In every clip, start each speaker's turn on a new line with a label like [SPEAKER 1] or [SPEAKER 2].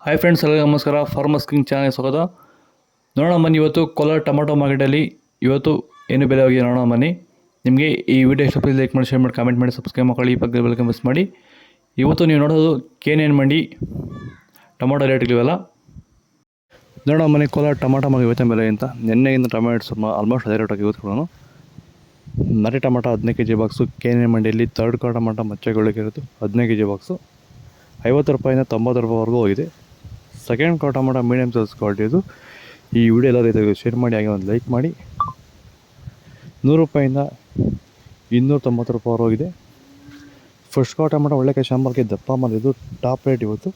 [SPEAKER 1] Hi friends, ಎಲ್ಲರಿಗೂ ನಮಸ್ಕಾರ. Farmers king channel ಸ್ವಾಗತ. ನೋಡೋಣ ಬನ್ನಿ, ಇವತ್ತು ಕೋಲಾರ ಟೊಮಾಟೊ ಮಾರ್ಕೆಟಲ್ಲಿ ಇವತ್ತು ಏನು ಬೆಲೆ ಹೋಗಿದೆ ನೋಡೋಣ ಬನ್ನಿ. ನಿಮಗೆ ಈ ವಿಡಿಯೋ ಇಷ್ಟ ಲೈಕ್ ಮಾಡಿ, ಶೇರ್ ಮಾಡಿ, ಕಾಮೆಂಟ್ ಮಾಡಿ, ಸಬ್ಸ್ಕ್ರೈಬ್ ಮಾಡಿ, ಈ ಪಕ್ಕದ ಬೆಲ್ ಮಿಸ್ ಮಾಡಿ. ಇವತ್ತು ನೀವು ನೋಡೋದು KNN ಮಂಡಿ ಟೊಮಾಟೊ ರೇಟ್ಗಳಿವೆಲ್ಲ ನೋಡೋಣ ಬನ್ನಿ. ಕೋಲಾರ ಟೊಮಾಟೊ ಮಾರ್ಕೆಟ್ ಇವತ್ತಿನ ಬೆಲೆ ಅಂತ ನಿನ್ನೆಗಿಂತ ಟೊಮ್ಯಾಟೋಸ್ ಆಲ್ಮೋಸ್ಟ್ ಅದೇ ರೇಟಾಗಿ ಇವತ್ತು ಕೂಡ ನಾಟಿ ಟೊಮಾಟೊ 15 kg ಬಾಕ್ಸು KNN ಮಂಡಿಯಲ್ಲಿ ಥರ್ಡ್ ಕ್ವಾರ್ಟರ್ ಟೊಮಾಟೊ ಮಚ್ಚೆಗಳಿಗೆ ಇರೋದು 15 kg ಬಾಕ್ಸು 50 ರೂಪಾಯಿಂದ 90 ರೂಪಾಯಿವರೆಗೂ ಹೋಗಿದೆ. Second quarter tomato medium size quality ಇದು. ಈ ವಿಡಿಯೋ ಎಲ್ಲ ರೈತರಿಗೆ ಶೇರ್ ಮಾಡಿ, ಹಾಗೆ ಒಂದು ಲೈಕ್ ಮಾಡಿ. 100 ರೂಪಾಯಿಂದ 290 ರೂಪಾಯಿವರೆಗೂ ಹೋಗಿದೆ. ಫಸ್ಟ್ ಕ್ವಾರ್ಟರ್ ಟೊಮಾಟೊ ಒಳ್ಳೆ ಶಾಂಬಾರ್ಗೆ ದಪ್ಪ ಮಾಡಿದ್ದು ಟಾಪ್ ರೇಟ್ ಇವತ್ತು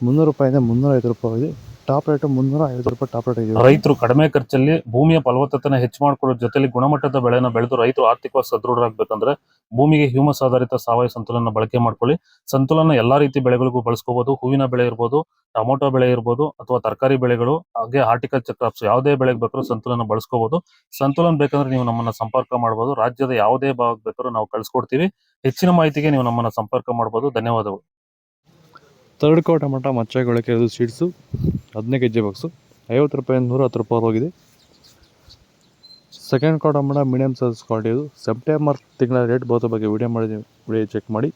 [SPEAKER 1] 300 ರೂಪಾಯಿಂದ 350 ರೂಪಾಯಿ ಹೋಗಿದೆ. ಟಾಪ್ ರೇಟ್ 350 ರೂಪಾಯಿ ಟಾಪ್ ರೇಟ್ ಇದೆ.
[SPEAKER 2] ರೈತರು ಕಡಿಮೆ ಖರ್ಚಲ್ಲಿ ಭೂಮಿಯ ಫಲವತ್ತತೆನ ಹೆಚ್ಚು ಮಾಡ್ಕೊಳ್ಳೋ ಜೊತೆಲಿ ಗುಣಮಟ್ಟದ ಬೆಳೆನ ಬೆಳೆದು ರೈತರು ಆರ್ಥಿಕವಾಗಿ ಸದೃಢರಾಗಬೇಕಂದ್ರೆ ಭೂಮಿಗೆ ಹ್ಯೂಮಸ್ ಆಧಾರಿತ ಸಾವಯವ ಸಂತುಲನ ಬಳಕೆ ಮಾಡ್ಕೊಳ್ಳಿ. ಸಂತುಲನ ಎಲ್ಲಾ ರೀತಿ ಬೆಳೆಗಳಿಗೂ ಬಳಸ್ಕೋಬಹುದು. ಹೂವಿನ ಬೆಳೆ ಇರ್ಬೋದು, ಟೊಮೊಟೊ ಬೆಳೆ ಇರ್ಬೋದು, ಅಥವಾ ತರಕಾರಿ ಬೆಳೆಗಳು, ಹಾಗೆ ಹಾರ್ಟಿಕಲ್ಚರ್ ಕ್ರಾಪ್ಸ್ ಯಾವುದೇ ಬೆಳೆಗೆ ಬೇಕಾದ್ರೂ ಸಂತುಲನ ಬಳಸ್ಕೋಬಹುದು. ಸಂತುಲನ ಬೇಕಂದ್ರೆ ನೀವು ನಮ್ಮನ್ನ ಸಂಪರ್ಕ ಮಾಡಬಹುದು. ರಾಜ್ಯದ ಯಾವುದೇ ಭಾಗ ಬೇಕಾದ್ರೂ ನಾವು ಕಳ್ಸಿಕೊಡ್ತೀವಿ. ಹೆಚ್ಚಿನ ಮಾಹಿತಿಗೆ ನೀವು ನಮ್ಮನ್ನ ಸಂಪರ್ಕ ಮಾಡಬಹುದು. ಧನ್ಯವಾದಗಳು.
[SPEAKER 1] ಥರ್ಡ್ ಕ್ವಾರ್ಟರ್ ಟೊಮಾಟೊ ಮಚ್ಚೆಗಳಿಗೆ ಇರೋದು ಸೀಡ್ಸು 15 kg ಬಾಕ್ಸು 50 ರೂಪಾಯಿಂದ 110 ರೂಪಾಯಿ ಹೋಗಿದೆ. Second quarter tomato medium size quality ಇದು. ಸೆಪ್ಟೆಂಬರ್ ತಿಂಗಳ ರೇಟ್ ಬಹುತ ಬಗ್ಗೆ ವಿಡಿಯೋ ಮಾಡಿದ್ದೀವಿ, ವಿಡಿಯೋ ಚೆಕ್ ಮಾಡಿ.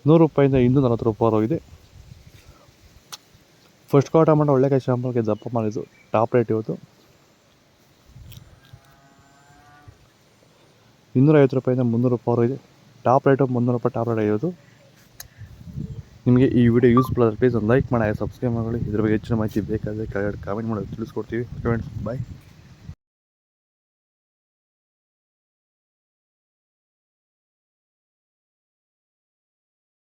[SPEAKER 1] 100 ರೂಪಾಯಿಂದ 240 ರೂಪಾಯಿ ಹೋಗಿದೆ. ಫಸ್ಟ್ ಕ್ವಾರ್ಟರ್ ಟೊಮಾಟೊ ಒಳ್ಳೆಕಾಯಿ ಶಾಂಪಲ್ಗೆ ದಪ್ಪ ಮಾಡಿದ್ದು ಟಾಪ್ ರೇಟ್ ಇವತ್ತು 250 ರೂಪಾಯಿಂದ 300 ರೂಪಾಯಿ ಹೋಗಿದೆ. ಟಾಪ್ ರೇಟು 300 ರೂಪಾಯಿ ಟಾಪ್ ರೇಟ್ ಆಗಿರೋದು. ನಿಮಗೆ ಈ ವಿಡಿಯೋ ಯೂಸ್ಫುಲ್ ಆದರೆ ಪ್ಲೀಸ್ ಒಂದು ಲೈಕ್ ಮಾಡಿ, ಸಬ್ಸ್ಕ್ರೈಬ್ ಮಾಡಿ. ಇದ್ರ ಬಗ್ಗೆ ಹೆಚ್ಚಿನ ಮಾಹಿತಿ ಬೇಕಾದರೆ ಕೆಳಗಡೆ ಕಾಮೆಂಟ್ ಮಾಡಿ ತಿಳಿಸ್ಕೊಡ್ತೀವಿ. ಫ್ರೆಂಡ್ಸ್, ಬಾಯ್.